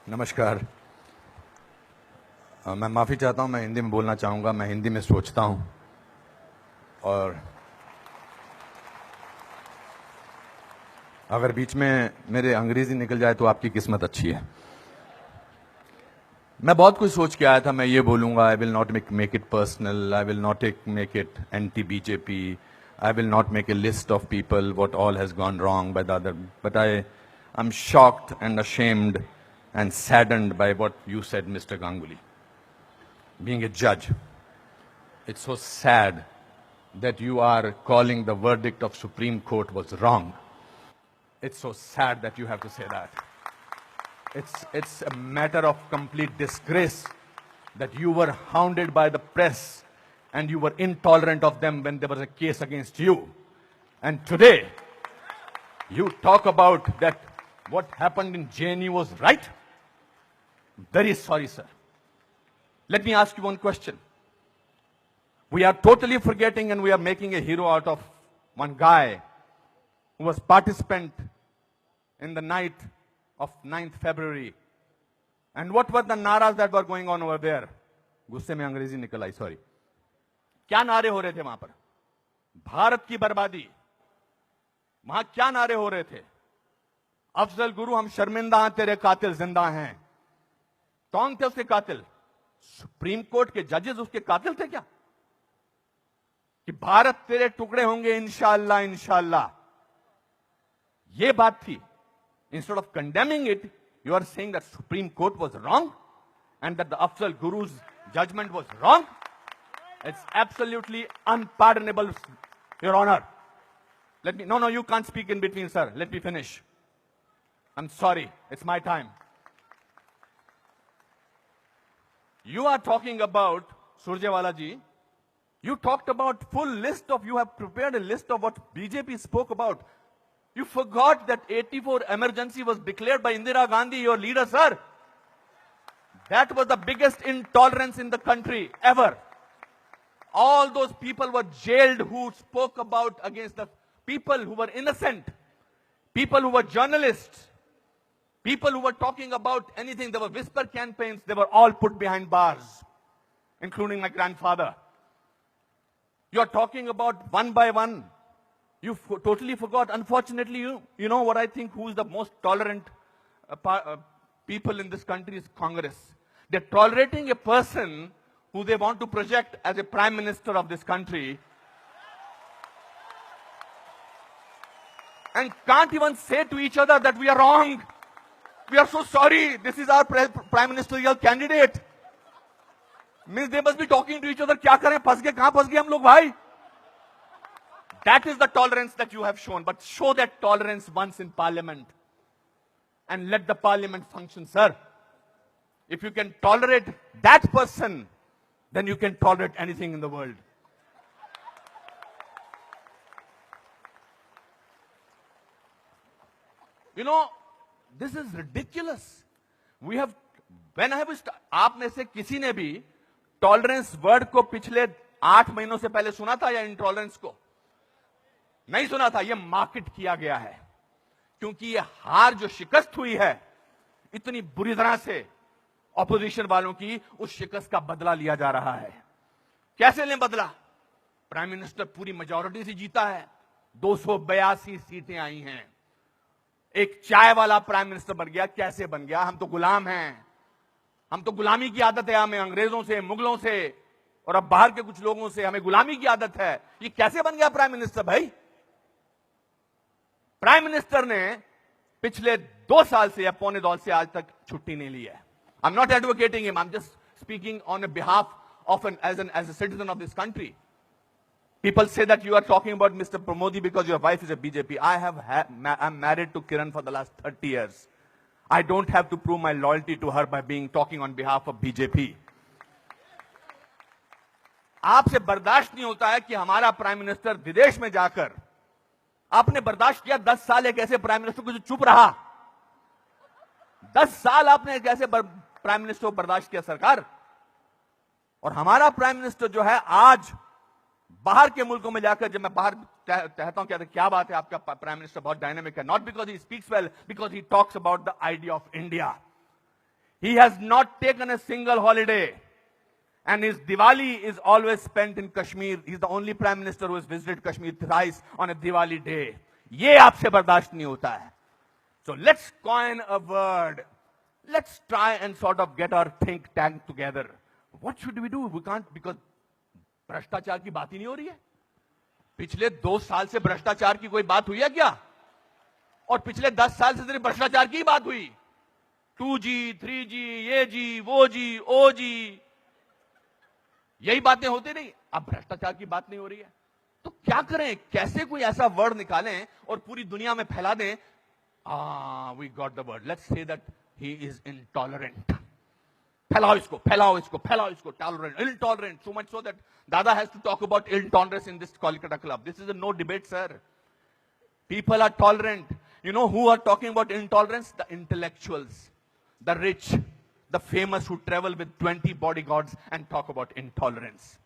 नमस्कार। मैं माफ़ी चाहता हूं, मैं हिंदी में बोलना चाहूँगा। मैं हिंदी में सोचता हूं और अगर बीच में मेरे अंग्रेजी निकल जाए तो आपकी किस्मत अच्छी है। मैं बहुत कुछ सोच के आया था। मैं ये बोलूँगा, I will not make it personal, I will not make it anti BJP, I will not make a list of people what all has gone wrong by the other, but I am shocked and ashamed and saddened by what you said, Mr. Ganguly. Being a judge, it's so sad that you are calling the verdict of Supreme Court was wrong. It's so sad that you have to say that. It's a matter of complete disgrace that you were hounded by the press and you were intolerant of them when there was a case against you. And today, you talk about that what happened in JNU was right. Very sorry, sir. Let me ask you one question. We are totally forgetting and we are making a hero out of one guy who was participant in the night of 9th February. And what were the naras that were going on over there? गुस्से में अंग्रेजी निकल आई, sorry. क्या नारे हो रहे थे वहां पर? भारत की बर्बादी। वहां क्या नारे हो रहे थे? अफजल गुरु, हम शर्मिंदा हैं, तेरे कातिल जिंदा हैं। कौन थे उसके कातिल? सुप्रीम कोर्ट के जजेस उसके कातिल थे क्या? कि भारत तेरे टुकड़े होंगे इंशाअल्लाह इंशाअल्लाह, ये बात थी। Instead of condemning it, you are saying that supreme court was wrong and that the Afzal Guru's judgement was wrong. It's absolutely unpardonable, your honour. Let me, no, you can't speak in between, sir. Let me finish. I'm sorry, it's my time. You are talking about, Surjewala ji, you talked about full list of, you have prepared a list of what BJP spoke about. You forgot that 84 emergency was declared by Indira Gandhi, your leader, sir. That was the biggest intolerance in the country ever. All those people were jailed who spoke about against the people who were innocent, people who were journalists, people who were talking about anything. There were whisper campaigns. They were all put behind bars, including my grandfather. You are talking about one by one. You totally forgot. Unfortunately, you know what I think, who is the most tolerant people in this country is Congress. They're tolerating a person who they want to project as a prime minister of this country and can't even say to each other that we are wrong. We are so sorry. This is our prime ministerial candidate. Means they must be talking to each other. क्या करें? फंस गए, कहां फंस गए हम लोग भाई? That is the tolerance that you have shown. But show that tolerance once in parliament and let the parliament function, sir. If you can tolerate that person, then you can tolerate anything in the world. You know, this is ridiculous. We have, when I was, आप में से किसी ने भी tolerance word को पिछले 8 महीनों से पहले सुना था या इंटॉलरेंस को? नहीं सुना था। ये मार्केट किया गया है क्योंकि ये हार जो शिकस्त हुई है इतनी बुरी तरह से ऑपोजिशन वालों की, उस शिकस्त का बदला लिया जा रहा है। कैसे लें बदला? प्राइम मिनिस्टर पूरी मेजॉरिटी से जीता है, 282 सीटें आई हैं। एक चाय वाला प्राइम मिनिस्टर बन गया। कैसे बन गया? हम तो गुलाम हैं, हम तो गुलामी की आदत है, हमें अंग्रेजों से, मुगलों से और अब बाहर के कुछ लोगों से हमें गुलामी की आदत है। ये कैसे बन गया प्राइम मिनिस्टर भाई? प्राइम मिनिस्टर ने पिछले 2 साल से या पौने 2 से आज तक छुट्टी नहीं ली है। I am not advocating him, I am just speaking on behalf of as a citizen of this country. People say that you are talking about Mr. Pramodi because your wife is a BJP. I'm married to Kiran for the last 30 years. I don't have to prove my loyalty to her by talking on behalf of BJP. आपसे बर्दाश्त नहीं होता है कि हमारा prime minister विदेश में जाकर, आपने बर्दाश्त किया 10 साल एक ऐसे प्राइम मिनिस्टर को जो चुप रहा। 10 साल आपने एक ऐसे प्राइम मिनिस्टर को बर्दाश्त किया सरकार। और हमारा प्राइम मिनिस्टर जो है आज बाहर के मुल्कों में जाकर, जब मैं बाहर कहता हूं क्या बात है आपका प्राइम मिनिस्टर बहुत डायनामिक है, not because he speaks well, because he talks about the idea of India. He has not taken a single holiday. And his Diwali is always spent in Kashmir. He's the only prime minister who has visited Kashmir thrice on a Diwali day. ये आपसे बर्दाश्त नहीं होता है. So let's coin a word. Let's try and sort of get our think tank together. What should we do? We can't, because भ्रष्टाचार की बात ही नहीं हो रही है. पिछले 2 साल से भ्रष्टाचार की कोई बात हुई है क्या? और पिछले 10 साल से सिर्फ भ्रष्टाचार की बात हुई. 2G, 3G, ये जी, वो जी, ओ जी, यही बातें होती नहीं. अब भ्रष्टाचार की बात नहीं हो रही है, तो क्या करें? कैसे कोई ऐसा वर्ड निकालें और पूरी दुनिया में फैला दें? We got the word. Let's say that he is intolerant. फैलाओ इसको, फैलाओ इसको, फैलाओ इसको. Tolerant, intolerant. So much so that Dada has to talk about intolerance in this Kolkata club. This is a no debate, sir. People are tolerant. You know who are talking about intolerance? The intellectuals, the rich, the famous who travel with 20 bodyguards and talk about intolerance.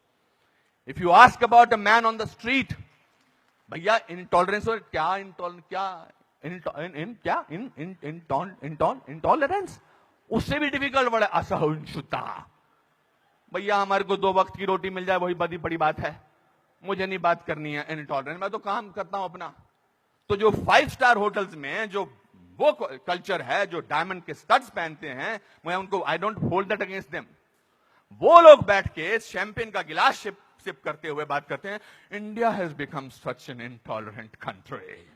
If you ask about a man on the street, भैया intolerance और क्या intolerance, उससे भी difficult word है असहिष्णुता. भैया हमारे को 2 वक्त की रोटी मिल जाए वही बड़ी बात है, मुझे नहीं बात करनी है इनटॉलरेंस. मैं तो काम करता हूं अपना. तो जो 5 स्टार होटल्स में जो वो कल्चर है, जो डायमंड के स्टड्स पहनते हैं, मैं उनको I don't hold that against them. वो लोग बैठ के शैंपेन का गिलास सिप करते हुए बात करते हैं, India has become such an intolerant country.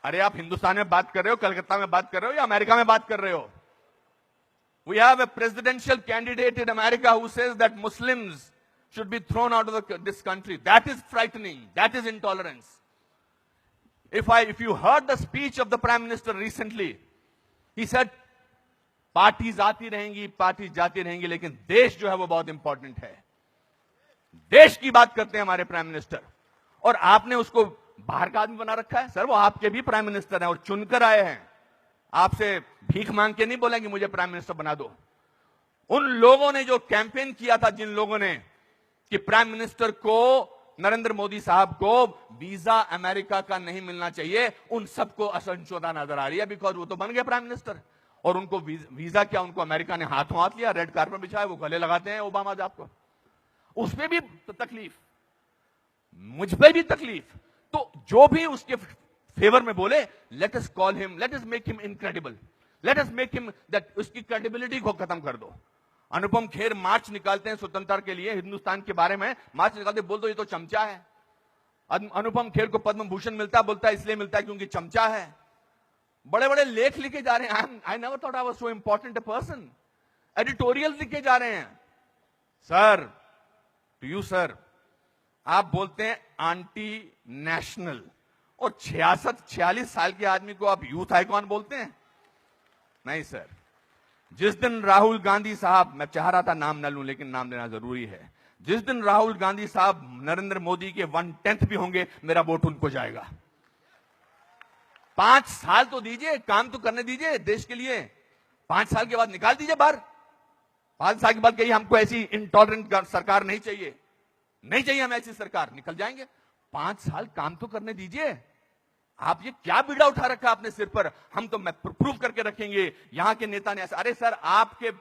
अरे आप हिंदुस्तान में बात कर रहे हो, कलकत्ता में बात कर रहे हो या अमेरिका में बात कर रहे हो? We have a presidential candidate in America who says that Muslims should be thrown out of this country. That is frightening. That is intolerance. If you heard the speech of the Prime Minister recently, he said, parties आती रहेंगी, parties जाती रहेंगी, लेकिन देश जो है वो बहुत इंपॉर्टेंट है. देश की बात करते हैं हमारे प्राइम मिनिस्टर, और आपने उसको बाहर का आदमी बना रखा है. सर वो आपके भी प्राइम मिनिस्टर हैं और चुनकर आए हैं. आपसे भीख मांग के नहीं बोलेंगे मुझे प्राइम मिनिस्टर बना दो. उन लोगों ने जो कैंपेन किया था, जिन लोगों ने कि प्राइम मिनिस्टर को, नरेंद्र मोदी साहब को वीजा अमेरिका का नहीं मिलना चाहिए, उन सबको असहिष्णुता नजर आ रही है. बिकॉज वो तो बन गए प्राइम मिनिस्टर, और उनको वीजा क्या, उनको अमेरिका ने हाथों हाथ लिया, रेड कार्पेट बिछाया, वो गले लगाते हैं ओबामा साहब को. उस पर भी तकलीफ, मुझ पर भी तकलीफ. तो जो भी उसके फेवर में बोले, let us call him, let us make him incredible, let us make him that, उसकी क्रेडिबिलिटी को खत्म कर दो. अनुपम खेर मार्च निकालते हैं स्वतंत्रता के लिए, हिंदुस्तान के बारे में मार्च निकालते, बोल दो ये तो चमचा है. अनुपम खेर को पद्म भूषण मिलता, बोलता है इसलिए मिलता है क्योंकि चमचा है. बड़े बड़े लेख लिखे जा रहे हैं. I never thought I was so important a person. Editorial लिखे जा रहे हैं. सर, टू यू सर, आप बोलते हैं एंटी नेशनल, और 46 साल के आदमी को आप यूथ आइकॉन बोलते हैं? नहीं सर. जिस दिन राहुल गांधी साहब, मैं चाह रहा था नाम न लूं लेकिन नाम लेना जरूरी है, जिस दिन राहुल गांधी साहब नरेंद्र मोदी के 1/10 भी होंगे, मेरा वोट उनको जाएगा. 5 साल तो दीजिए, काम तो करने दीजिए देश के लिए. 5 साल के बाद निकाल दीजिए बाहर. 5 साल के बाद कहिए हमको ऐसी इंटॉलरेंट सरकार नहीं चाहिए, नहीं चाहिए हमें ऐसी सरकार, निकल जाएंगे. 5 साल काम तो करने दीजिए. आप ये क्या बीड़ा उठा रखा अपने सिर पर, हम तो मैं प्रूव करके रखेंगे, यहां के नेता ने ऐसा. अरे सर, आपके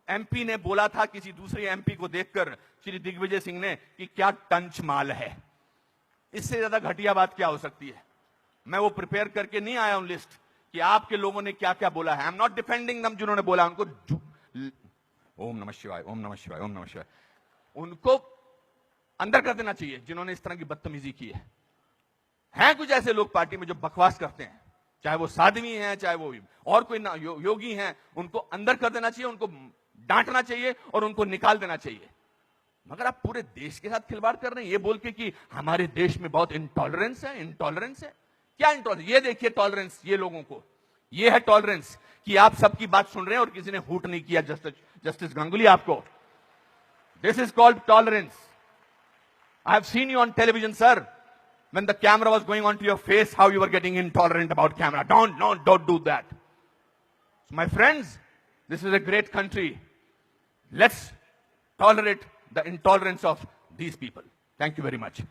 एमपी ने बोला था किसी दूसरे एमपी को देखकर, श्री दिग्विजय सिंह ने, कि क्या टंच माल है. इससे ज्यादा घटिया बात क्या हो सकती है. मैं वो प्रिपेयर करके नहीं आया हूं लिस्ट कि आपके लोगों ने क्या क्या बोला है. आई एम नॉट डिफेंडिंग दम, जिन्होंने बोला उनको ओम नमः शिवाय, ओम नमः शिवाय, ओम नमः शिवाय, उनको अंदर कर देना चाहिए जिन्होंने इस तरह की बदतमीजी की है. हैं कुछ ऐसे लोग पार्टी में जो बकवास करते हैं, चाहे वो साध्वी हैं, चाहे वो और कोई योगी हैं, उनको अंदर कर देना चाहिए, उनको डांटना चाहिए और उनको निकाल देना चाहिए. मगर आप पूरे देश के साथ खिलवाड़ कर रहे हैं ये बोल के कि हमारे देश में बहुत इंटॉलरेंस है. इंटॉलरेंस है क्या? इंटॉलरेंस ये देखिए, टॉलरेंस ये लोगों को, ये है टॉलरेंस कि आप सबकी बात सुन रहे हैं और किसी ने हूट नहीं किया. जस्टिस गांगुली आपको, this is called tolerance. I have seen you on television, sir, when the camera was going on to your face, how you were getting intolerant about camera. Don't do that. So my friends, this is a great country. Let's tolerate the intolerance of these people. Thank you very much.